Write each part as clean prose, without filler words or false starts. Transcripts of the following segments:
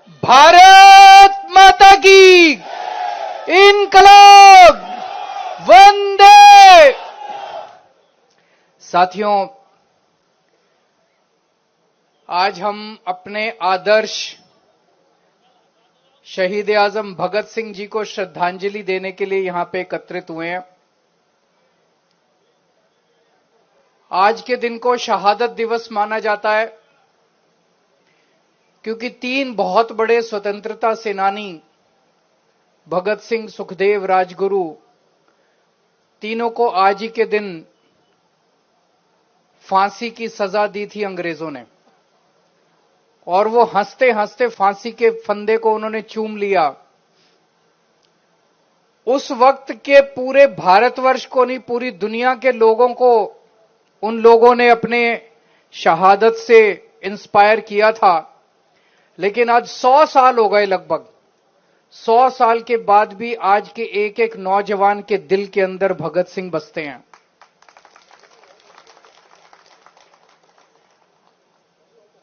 भारत माता की इनकलाब वंदे। साथियों, आज हम अपने आदर्श शहीद आजम भगत सिंह जी को श्रद्धांजलि देने के लिए यहां पे एकत्रित हुए हैं। आज के दिन को शहादत दिवस माना जाता है क्योंकि तीन बहुत बड़े स्वतंत्रता सेनानी भगत सिंह, सुखदेव, राजगुरु, तीनों को आज ही के दिन फांसी की सजा दी थी अंग्रेजों ने, और वो हंसते हंसते फांसी के फंदे को उन्होंने चूम लिया। उस वक्त के पूरे भारतवर्ष को नहीं, पूरी दुनिया के लोगों को उन लोगों ने अपने शहादत से इंस्पायर किया था। लेकिन आज 100 साल हो गए, लगभग 100 साल के बाद भी आज के एक एक नौजवान के दिल के अंदर भगत सिंह बसते हैं।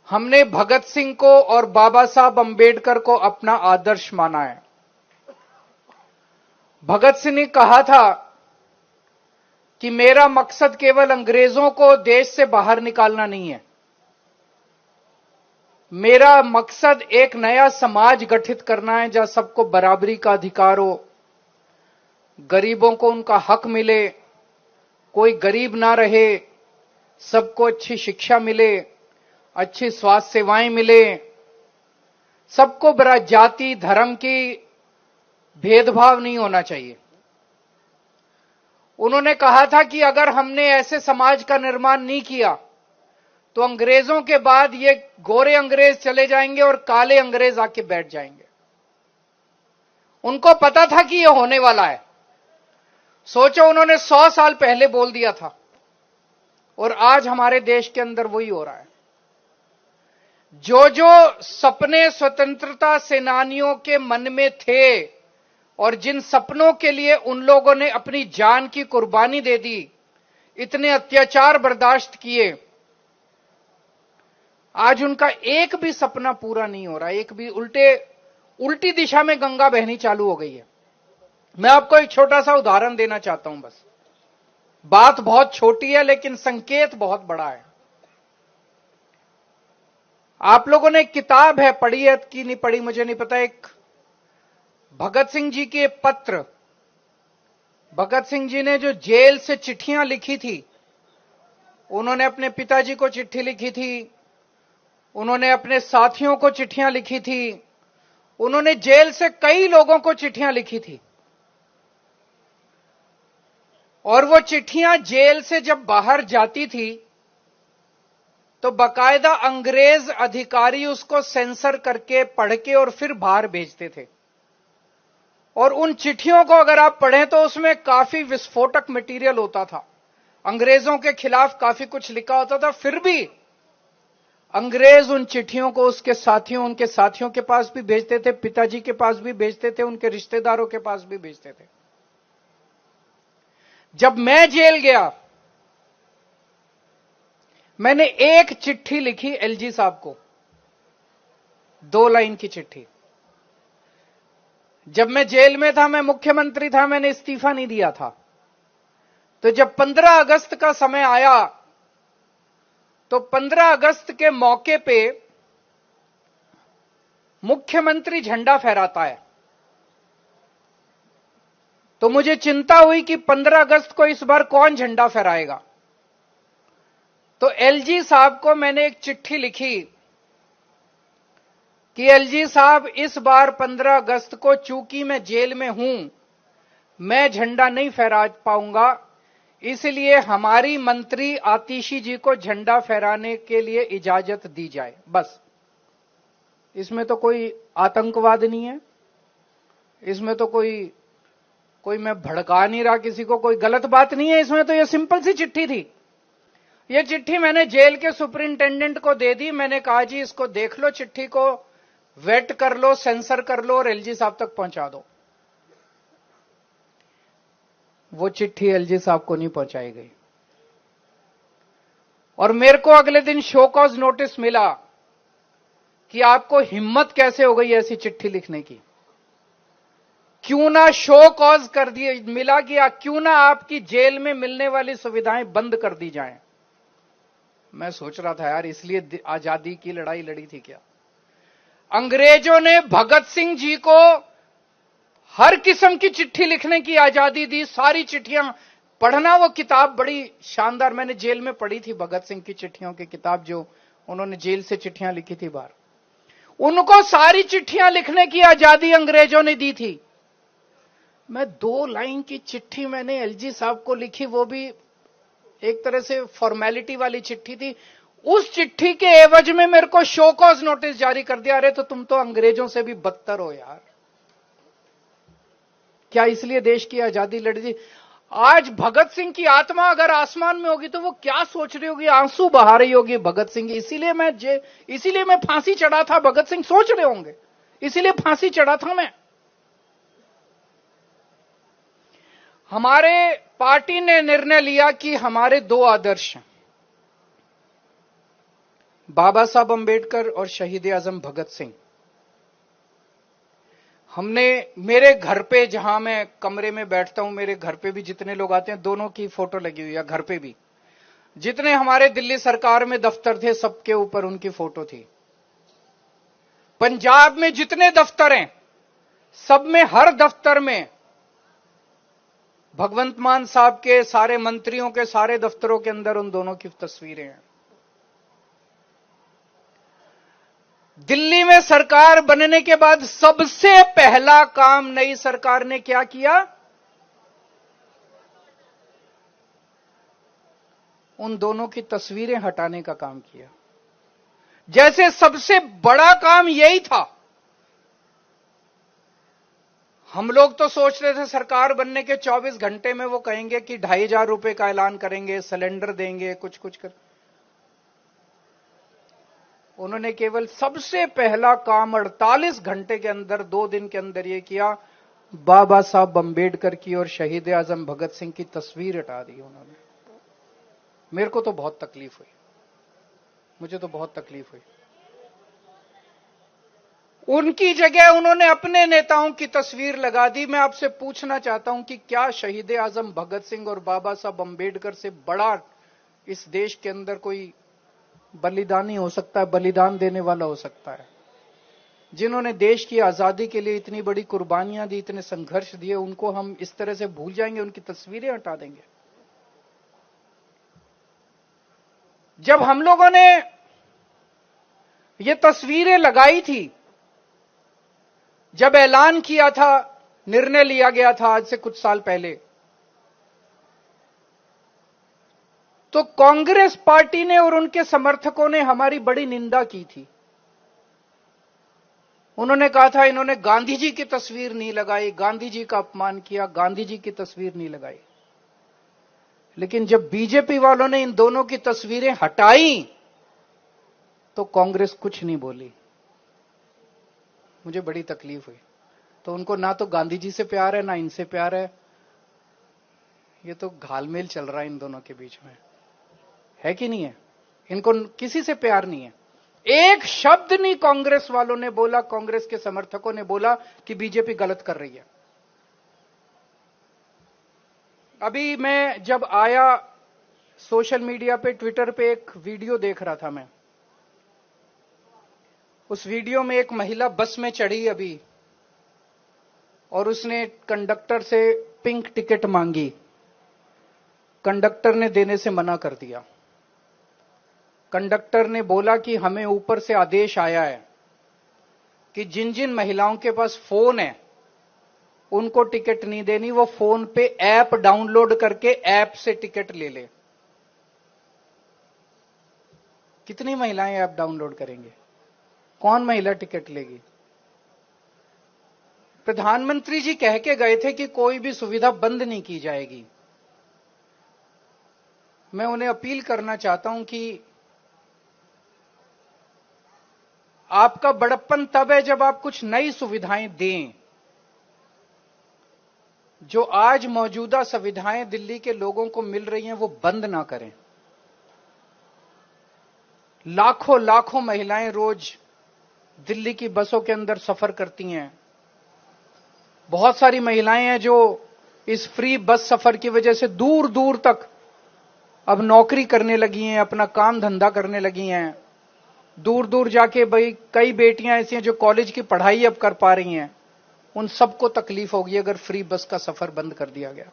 हमने भगत सिंह को और बाबा साहब अंबेडकर को अपना आदर्श माना है। भगत सिंह ने कहा था कि मेरा मकसद केवल अंग्रेजों को देश से बाहर निकालना नहीं है, मेरा मकसद एक नया समाज गठित करना है जहां सबको बराबरी का अधिकार हो, गरीबों को उनका हक मिले, कोई गरीब ना रहे, सबको अच्छी शिक्षा मिले, अच्छी स्वास्थ्य सेवाएं मिले, सबको बरा जाति धर्म की भेदभाव नहीं होना चाहिए। उन्होंने कहा था कि अगर हमने ऐसे समाज का निर्माण नहीं किया तो अंग्रेजों के बाद ये गोरे अंग्रेज चले जाएंगे और काले अंग्रेज आके बैठ जाएंगे। उनको पता था कि ये होने वाला है। सोचो, उन्होंने 100 साल पहले बोल दिया था और आज हमारे देश के अंदर वही हो रहा है। जो जो सपने स्वतंत्रता सेनानियों के मन में थे और जिन सपनों के लिए उन लोगों ने अपनी जान की कुर्बानी दे दी, इतने अत्याचार बर्दाश्त किए, आज उनका एक भी सपना पूरा नहीं हो रहा। एक भी उल्टी दिशा में गंगा बहनी चालू हो गई है। मैं आपको एक छोटा सा उदाहरण देना चाहता हूं। बस बात बहुत छोटी है लेकिन संकेत बहुत बड़ा है। आप लोगों ने एक किताब है, पढ़ी है कि नहीं पढ़ी मुझे नहीं पता, एक भगत सिंह जी के पत्र, भगत सिंह जी ने जो जेल से चिट्ठियां लिखी थी, उन्होंने अपने पिताजी को चिट्ठी लिखी थी, उन्होंने अपने साथियों को चिट्ठियां लिखी थी, उन्होंने जेल से कई लोगों को चिट्ठियां लिखी थी। और वो चिट्ठियां जेल से जब बाहर जाती थी तो बाकायदा अंग्रेज अधिकारी उसको सेंसर करके पढ़ के और फिर बाहर भेजते थे। और उन चिट्ठियों को अगर आप पढ़ें तो उसमें काफी विस्फोटक मटेरियल होता था, अंग्रेजों के खिलाफ काफी कुछ लिखा होता था। फिर भी अंग्रेज उन चिट्ठियों को उसके साथियों, उनके साथियों के पास भी भेजते थे, पिताजी के पास भी भेजते थे, उनके रिश्तेदारों के पास भी भेजते थे। जब मैं जेल गया, मैंने एक चिट्ठी लिखी एलजी साहब को, 2 लाइन की चिट्ठी। जब मैं जेल में था, मैं मुख्यमंत्री था, मैंने इस्तीफा नहीं दिया था। तो जब 15 अगस्त का समय आया तो 15 अगस्त के मौके पे मुख्यमंत्री झंडा फहराता है। तो मुझे चिंता हुई कि 15 अगस्त को इस बार कौन झंडा फहराएगा। तो एलजी साहब को मैंने एक चिट्ठी लिखी कि एलजी साहब, इस बार 15 अगस्त को चूंकि मैं जेल में हूं, मैं झंडा नहीं फहरा पाऊंगा, इसलिए हमारी मंत्री आतिशी जी को झंडा फहराने के लिए इजाजत दी जाए। बस, इसमें तो कोई आतंकवाद नहीं है, इसमें तो कोई मैं भड़का नहीं रहा किसी को, कोई गलत बात नहीं है इसमें। तो ये सिंपल सी चिट्ठी थी। ये चिट्ठी मैंने जेल के सुपरिंटेंडेंट को दे दी। मैंने कहा, जी इसको देख लो, चिट्ठी को वेट कर लो, सेंसर कर लो और एलजी साहब तक पहुंचा दो। वो चिट्ठी एलजी साहब को नहीं पहुंचाई गई और मेरे को अगले दिन शो कॉज नोटिस मिला कि आपको हिम्मत कैसे हो गई ऐसी चिट्ठी लिखने की। क्यों ना शो कॉज कर दिए मिला गया, क्यों ना आपकी जेल में मिलने वाली सुविधाएं बंद कर दी जाएं। मैं सोच रहा था यार, इसलिए आजादी की लड़ाई लड़ी थी क्या? अंग्रेजों ने भगत सिंह जी को हर किस्म की चिट्ठी लिखने की आजादी दी। सारी चिट्ठियां पढ़ना, वो किताब बड़ी शानदार, मैंने जेल में पढ़ी थी भगत सिंह की चिट्ठियों की किताब, जो उन्होंने जेल से चिट्ठियां लिखी थी बाहर। उनको सारी चिट्ठियां लिखने की आजादी अंग्रेजों ने दी थी। मैं 2 लाइन की चिट्ठी मैंने एलजी साहब को लिखी, वो भी एक तरह से फॉर्मेलिटी वाली चिट्ठी थी। उस चिट्ठी के एवज में मेरे को शो कॉज नोटिस जारी कर दिया। अरे तो तुम तो अंग्रेजों से भी बदतर हो यार। क्या इसलिए देश की आजादी लड़ी थी? आज भगत सिंह की आत्मा अगर आसमान में होगी तो वो क्या सोच रही होगी, आंसू बहा रही होगी भगत सिंह की। इसीलिए मैं फांसी चढ़ा था। भगत सिंह सोच रहे होंगे इसीलिए फांसी चढ़ा था मैं। हमारे पार्टी ने निर्णय लिया कि हमारे 2 आदर्श हैं, बाबा साहब अंबेडकर और शहीद आजम भगत सिंह। हमने मेरे घर पे, जहां मैं कमरे में बैठता हूं, मेरे घर पे भी जितने लोग आते हैं दोनों की फोटो लगी हुई है। घर पे भी जितने हमारे दिल्ली सरकार में दफ्तर थे सबके ऊपर उनकी फोटो थी। पंजाब में जितने दफ्तर हैं सब में, हर दफ्तर में भगवंत मान साहब के, सारे मंत्रियों के सारे दफ्तरों के अंदर उन दोनों की तस्वीरें हैं। दिल्ली में सरकार बनने के बाद सबसे पहला काम नई सरकार ने क्या किया? उन दोनों की तस्वीरें हटाने का काम किया। जैसे सबसे बड़ा काम यही था। हम लोग तो सोच रहे थे सरकार बनने के 24 घंटे में वो कहेंगे कि 2,500 रुपए का ऐलान करेंगे, सिलेंडर देंगे, कुछ कुछ कर। उन्होंने केवल सबसे पहला काम 48 घंटे के अंदर, 2 दिन के अंदर ये किया, बाबा साहब अंबेडकर की और शहीद आजम भगत सिंह की तस्वीर हटा दी उन्होंने। मेरे को तो बहुत तकलीफ हुई, मुझे तो बहुत तकलीफ हुई। उनकी जगह उन्होंने अपने नेताओं की तस्वीर लगा दी। मैं आपसे पूछना चाहता हूं कि क्या शहीद आजम भगत सिंह और बाबा साहब अंबेडकर से बड़ा इस देश के अंदर कोई बलिदानी हो सकता है, बलिदान देने वाला हो सकता है? जिन्होंने देश की आजादी के लिए इतनी बड़ी कुर्बानियां दी, इतने संघर्ष दिए, उनको हम इस तरह से भूल जाएंगे, उनकी तस्वीरें हटा देंगे? जब हम लोगों ने ये तस्वीरें लगाई थी, जब ऐलान किया था, निर्णय लिया गया था आज से कुछ साल पहले, तो कांग्रेस पार्टी ने और उनके समर्थकों ने हमारी बड़ी निंदा की थी। उन्होंने कहा था इन्होंने गांधी जी की तस्वीर नहीं लगाई, गांधी जी का अपमान किया, गांधी जी की तस्वीर नहीं लगाई। लेकिन जब बीजेपी वालों ने इन दोनों की तस्वीरें हटाई तो कांग्रेस कुछ नहीं बोली। मुझे बड़ी तकलीफ हुई। तो उनको ना तो गांधी जी से प्यार है ना इनसे प्यार है। ये तो घालमेल चल रहा है इन दोनों के बीच में, है कि नहीं है? इनको किसी से प्यार नहीं है। एक शब्द नहीं कांग्रेस वालों ने बोला, कांग्रेस के समर्थकों ने बोला कि बीजेपी गलत कर रही है। अभी मैं जब आया सोशल मीडिया पे, ट्विटर पे एक वीडियो देख रहा था मैं। उस वीडियो में एक महिला बस में चढ़ी अभी और उसने कंडक्टर से पिंक टिकट मांगी। कंडक्टर ने देने से मना कर दिया। कंडक्टर ने बोला कि हमें ऊपर से आदेश आया है कि जिन जिन महिलाओं के पास फोन है उनको टिकट नहीं देनी, वो फोन पे ऐप डाउनलोड करके ऐप से टिकट ले ले। कितनी महिलाएं ऐप डाउनलोड करेंगे? कौन महिला टिकट लेगी? प्रधानमंत्री जी कह के गए थे कि कोई भी सुविधा बंद नहीं की जाएगी। मैं उन्हें अपील करना चाहता हूं कि आपका बड़प्पन तब है जब आप कुछ नई सुविधाएं दें। जो आज मौजूदा सुविधाएं दिल्ली के लोगों को मिल रही हैं वो बंद ना करें। लाखों लाखों महिलाएं रोज दिल्ली की बसों के अंदर सफर करती हैं। बहुत सारी महिलाएं हैं जो इस फ्री बस सफर की वजह से दूर दूर तक अब नौकरी करने लगी हैं, अपना काम धंधा करने लगी हैं। दूर दूर जाके भाई कई बेटियां ऐसी हैं जो कॉलेज की पढ़ाई अब कर पा रही हैं। उन सबको तकलीफ होगी अगर फ्री बस का सफर बंद कर दिया गया।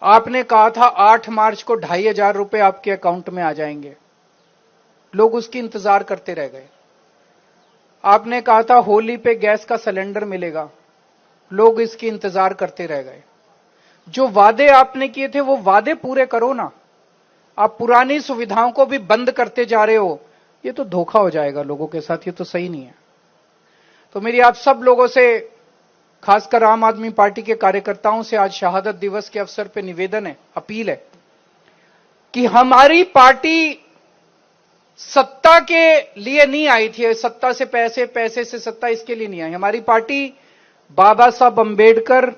आपने कहा था 8 मार्च को 2,500 रुपए आपके अकाउंट में आ जाएंगे, लोग उसकी इंतजार करते रह गए। आपने कहा था होली पे गैस का सिलेंडर मिलेगा, लोग इसकी इंतजार करते रह गए। जो वादे आपने किए थे वो वादे पूरे करो ना। आप पुरानी सुविधाओं को भी बंद करते जा रहे हो, ये तो धोखा हो जाएगा लोगों के साथ, ये तो सही नहीं है। तो मेरी आप सब लोगों से, खासकर आम आदमी पार्टी के कार्यकर्ताओं से आज शहादत दिवस के अवसर पर निवेदन है, अपील है कि हमारी पार्टी सत्ता के लिए नहीं आई थी, सत्ता से पैसे, पैसे से सत्ता, इसके लिए नहीं आई। हमारी पार्टी बाबा साहब अंबेडकर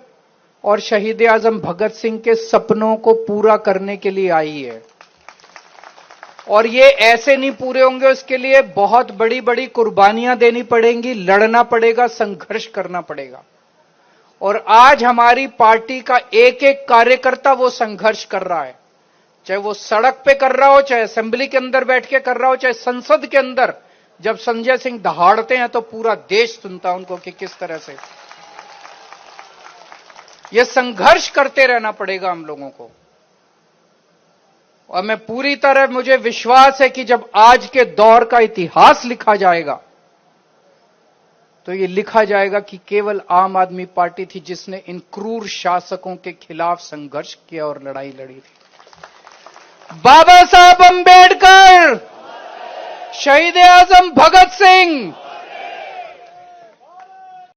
और शहीद आजम भगत सिंह के सपनों को पूरा करने के लिए आई है। और ये ऐसे नहीं पूरे होंगे, उसके लिए बहुत बड़ी बड़ी कुर्बानियां देनी पड़ेंगी, लड़ना पड़ेगा, संघर्ष करना पड़ेगा। और आज हमारी पार्टी का एक एक कार्यकर्ता वो संघर्ष कर रहा है, चाहे वो सड़क पे कर रहा हो, चाहे असेंबली के अंदर बैठ के कर रहा हो, चाहे संसद के अंदर जब संजय सिंह दहाड़ते हैं तो पूरा देश सुनता है उनको कि किस तरह से ये संघर्ष करते रहना पड़ेगा हम लोगों को। और मैं पूरी तरह, मुझे विश्वास है कि जब आज के दौर का इतिहास लिखा जाएगा तो ये लिखा जाएगा कि केवल आम आदमी पार्टी थी जिसने इन क्रूर शासकों के खिलाफ संघर्ष किया और लड़ाई लड़ी थी। बाबा साहब अंबेडकर, शहीद आजम भगत सिंह,